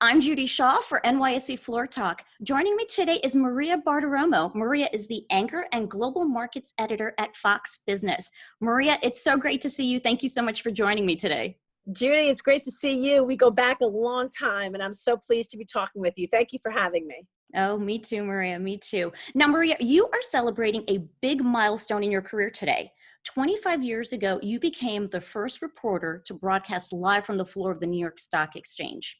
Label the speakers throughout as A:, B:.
A: I'm Judy Shaw for NYSE Floor Talk. Joining me today is Maria Bartiromo. Maria is the anchor and global markets editor at Fox Business. Maria, it's so great to see you. Thank you so much for joining me today.
B: Judy, it's great to see you. We go back a long time, and I'm so pleased to be talking with you. Thank you for having me.
A: Oh, me too, Maria, me too. Now, Maria, you are celebrating a big milestone in your career today. 25 years ago, you became the first reporter to broadcast live from the floor of the New York Stock Exchange.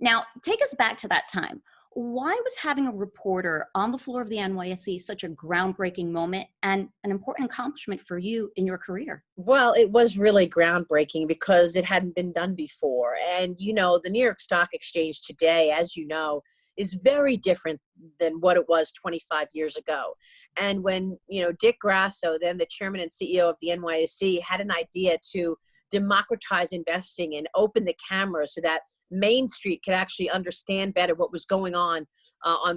A: Now, take us back to that time. Why was having a reporter on the floor of the NYSE such a groundbreaking moment and an important accomplishment for you in your career?
B: Well, it was really groundbreaking because it hadn't been done before. And, you know, the New York Stock Exchange today, as you know, is very different than what it was 25 years ago. And when, Dick Grasso, then the chairman and CEO of the NYSE, had an idea to democratize investing and open the camera so that Main Street could actually understand better what was going on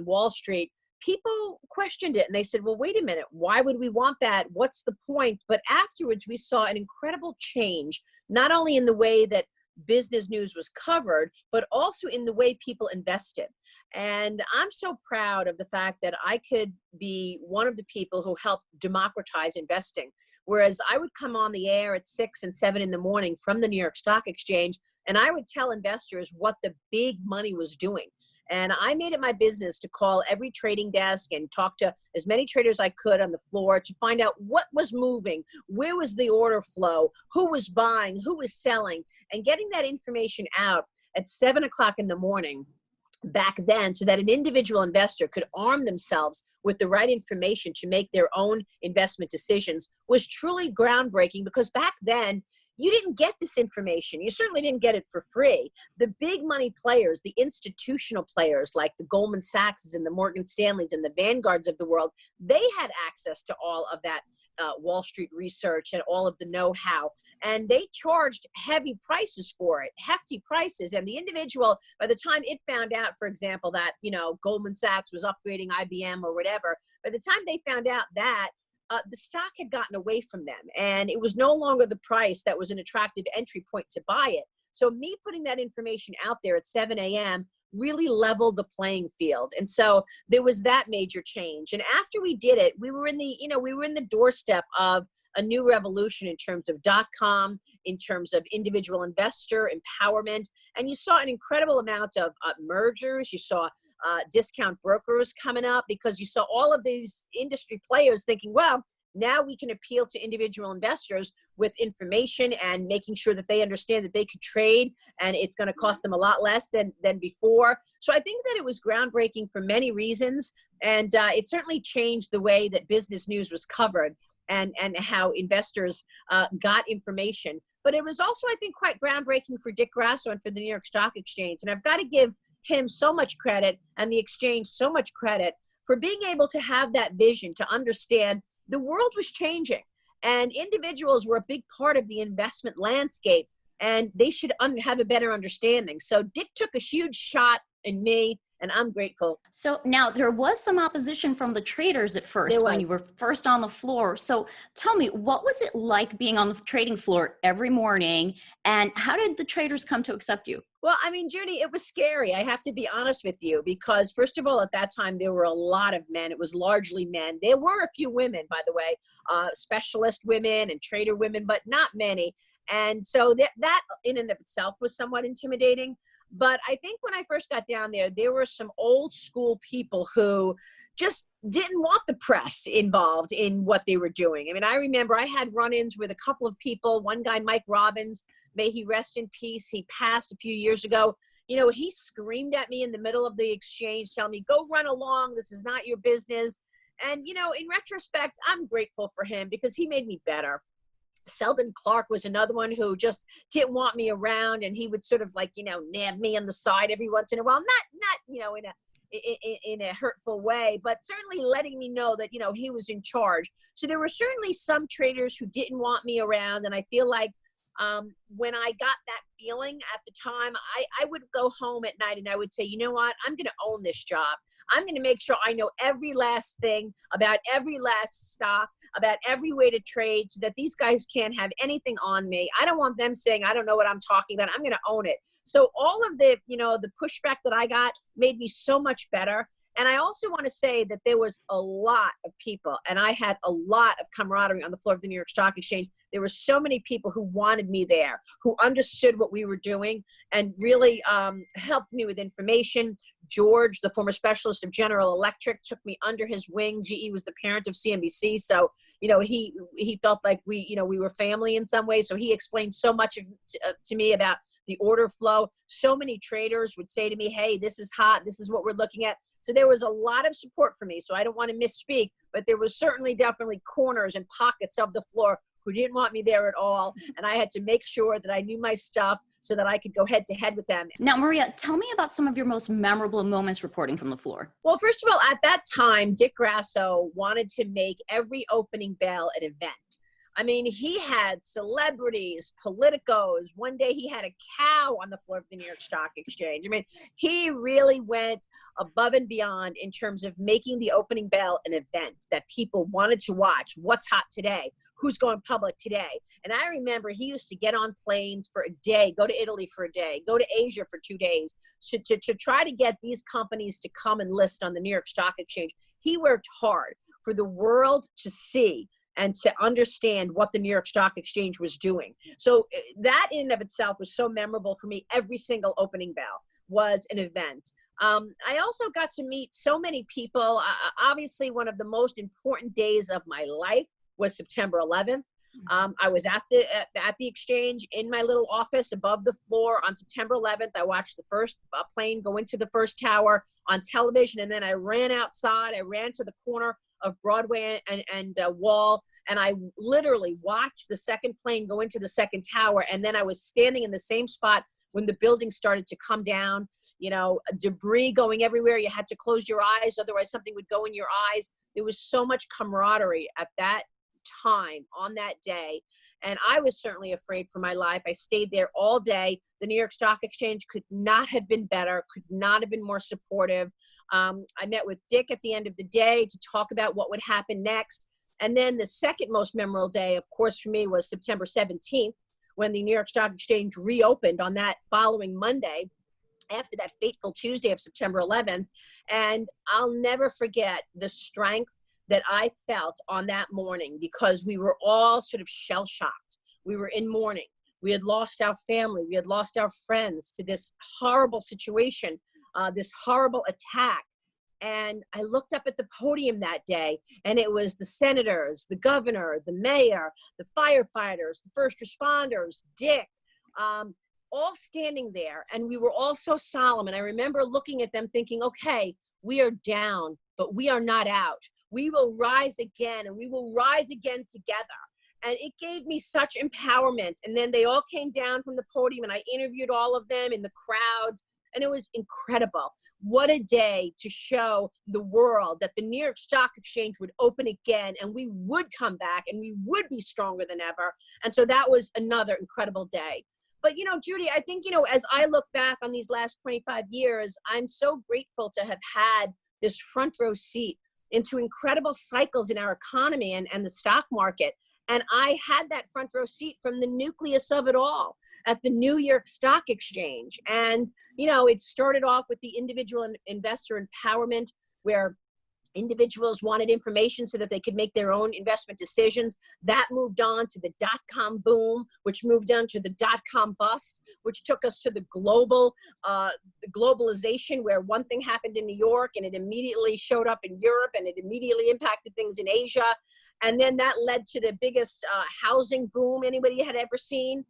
B: Wall Street, people questioned it and they said, well, wait a minute, why would we want that? What's the point? But afterwards, we saw an incredible change, not only in the way that business news was covered, but also in the way people invested. And I'm so proud of the fact that I could be one of the people who helped democratize investing. Whereas I would come on the air at 6 and 7 in the morning from the New York Stock Exchange, and I would tell investors what the big money was doing. And I made it my business to call every trading desk and talk to as many traders I could on the floor to find out what was moving, where was the order flow, who was buying, who was selling, and getting that information out at 7 o'clock in the morning back then so that an individual investor could arm themselves with the right information to make their own investment decisions was truly groundbreaking, because back then you didn't get this information. You certainly didn't get it for free. The big money players, the institutional players like the Goldman Sachs and the Morgan Stanleys and the Vanguards of the world, they had access to all of that Wall Street research and all of the know-how. And they charged heavy prices for it, hefty prices. And the individual, by the time it found out, for example, that, Goldman Sachs was upgrading IBM or whatever, by the time they found out that, the stock had gotten away from them, and it was no longer the price that was an attractive entry point to buy it. So me putting that information out there at 7 a.m. really leveled the playing field. And so there was that major change. And after we did it, we were in the doorstep of a new revolution in terms of .com, in terms of individual investor empowerment. And you saw an incredible amount of mergers. You saw discount brokers coming up, because you saw all of these industry players thinking, well, now we can appeal to individual investors with information and making sure that they understand that they could trade, and it's going to cost them a lot less than before. So I think that it was groundbreaking for many reasons, and it certainly changed the way that business news was covered and how investors got information. But it was also, I think, quite groundbreaking for Dick Grasso and for the New York Stock Exchange. And I've got to give him so much credit, and the exchange so much credit, for being able to have that vision to understand the world was changing, and individuals were a big part of the investment landscape, and they should have a better understanding. So Dick took a huge shot in me, and I'm grateful.
A: So now there was some opposition from the traders at first when you were first on the floor. So tell me, what was it like being on the trading floor every morning, and how did the traders come to accept you?
B: Well, I mean, Judy, it was scary. I have to be honest with you, because first of all, at that time, there were a lot of men. It was largely men. There were a few women, by the way, specialist women and trader women, but not many. And so that in and of itself was somewhat intimidating. But I think when I first got down there were some old school people who just didn't want the press involved in what they were doing. I mean, I remember I had run-ins with a couple of people. One guy, Mike Robbins, may he rest in peace, he passed a few years ago. He screamed at me in the middle of the exchange, telling me, go run along, this is not your business. And, in retrospect, I'm grateful for him, because he made me better. Selden Clark was another one who just didn't want me around, and he would sort of nab me on the side every once in a while, not in a hurtful way, but certainly letting me know that, he was in charge. So there were certainly some traders who didn't want me around, and I feel like When I got that feeling at the time, I would go home at night and I would say, you know what, I'm going to own this job. I'm going to make sure I know every last thing about every last stock, about every way to trade, so that these guys can't have anything on me. I don't want them saying, I don't know what I'm talking about. I'm going to own it. So all of the, the pushback that I got made me so much better. And I also want to say that there was a lot of people, and I had a lot of camaraderie on the floor of the New York Stock Exchange. There were so many people who wanted me there, who understood what we were doing, and really helped me with information. George, the former specialist of General Electric, took me under his wing. GE was the parent of CNBC. So, he felt like we were family in some way. So he explained so much to me about the order flow. So many traders would say to me, hey, this is hot. This is what we're looking at. So there was a lot of support for me. So I don't want to misspeak, but there was definitely corners and pockets of the floor who didn't want me there at all. And I had to make sure that I knew my stuff so that I could go head to head with them.
A: Now, Maria, tell me about some of your most memorable moments reporting from the floor.
B: Well, first of all, at that time, Dick Grasso wanted to make every opening bell an event. I mean, he had celebrities, politicos. One day he had a cow on the floor of the New York Stock Exchange. I mean, he really went above and beyond in terms of making the opening bell an event that people wanted to watch. What's hot today? Who's going public today? And I remember he used to get on planes for a day, go to Italy for a day, go to Asia for 2 days to try to get these companies to come and list on the New York Stock Exchange. He worked hard for the world to see and to understand what the New York Stock Exchange was doing. So that in and of itself was so memorable for me. Every single opening bell was an event. I also got to meet so many people. Obviously, one of the most important days of my life was September 11th. I was at the exchange in my little office above the floor on September 11th. I watched the first plane go into the first tower on television, and then I ran outside. I ran to the corner of Broadway and Wall, and I literally watched the second plane go into the second tower, and then I was standing in the same spot when the building started to come down, debris going everywhere. You had to close your eyes, otherwise something would go in your eyes. There was so much camaraderie at that time on that day, and I was certainly afraid for my life. I stayed there all day. The New York Stock Exchange could not have been better, could not have been more supportive. I met with Dick at the end of the day to talk about what would happen next. And then the second most memorable day, of course, for me was September 17th, when the New York Stock Exchange reopened on that following Monday after that fateful Tuesday of September 11th. And I'll never forget the strength that I felt on that morning, because we were all sort of shell-shocked. We were in mourning. We had lost our family. We had lost our friends to this horrible situation, this horrible attack. And I looked up at the podium that day, and it was the senators, the governor, the mayor, the firefighters, the first responders, Dick, all standing there. And we were all so solemn. And I remember looking at them thinking, okay, we are down, but we are not out. We will rise again, and we will rise again together. And it gave me such empowerment. And then they all came down from the podium, and I interviewed all of them in the crowds. And it was incredible. What a day to show the world that the New York Stock Exchange would open again, and we would come back, and we would be stronger than ever. And so that was another incredible day. But, Judy, I think, as I look back on these last 25 years, I'm so grateful to have had this front row seat into incredible cycles in our economy and the stock market. And I had that front row seat from the nucleus of it all at the New York Stock Exchange. And, it started off with the individual investor empowerment, where individuals wanted information so that they could make their own investment decisions. That moved on to the dot-com boom, which moved on to the dot-com bust, which took us to the globalization, where one thing happened in New York and it immediately showed up in Europe, and it immediately impacted things in Asia. And then that led to the biggest housing boom anybody had ever seen.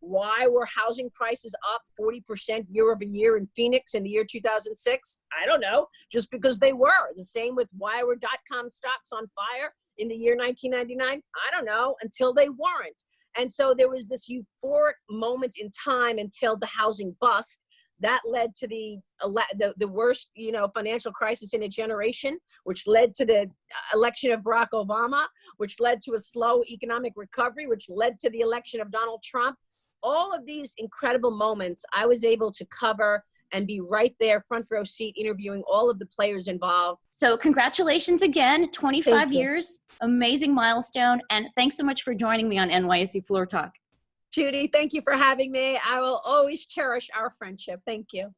B: Why were housing prices up 40% year over year in Phoenix in the year 2006? I don't know, just because they were. The same with why were dot-com stocks on fire in the year 1999? I don't know, until they weren't. And so there was this euphoric moment in time until the housing bust. That led to the worst, financial crisis in a generation, which led to the election of Barack Obama, which led to a slow economic recovery, which led to the election of Donald Trump. all of these incredible moments I was able to cover and be right there, front row seat, interviewing all of the players involved.
A: So congratulations again, 25
B: Thank you.
A: years, amazing milestone. And thanks so much for joining me on NYSE Floor Talk.
B: Judy, thank you for having me. I will always cherish our friendship. Thank you.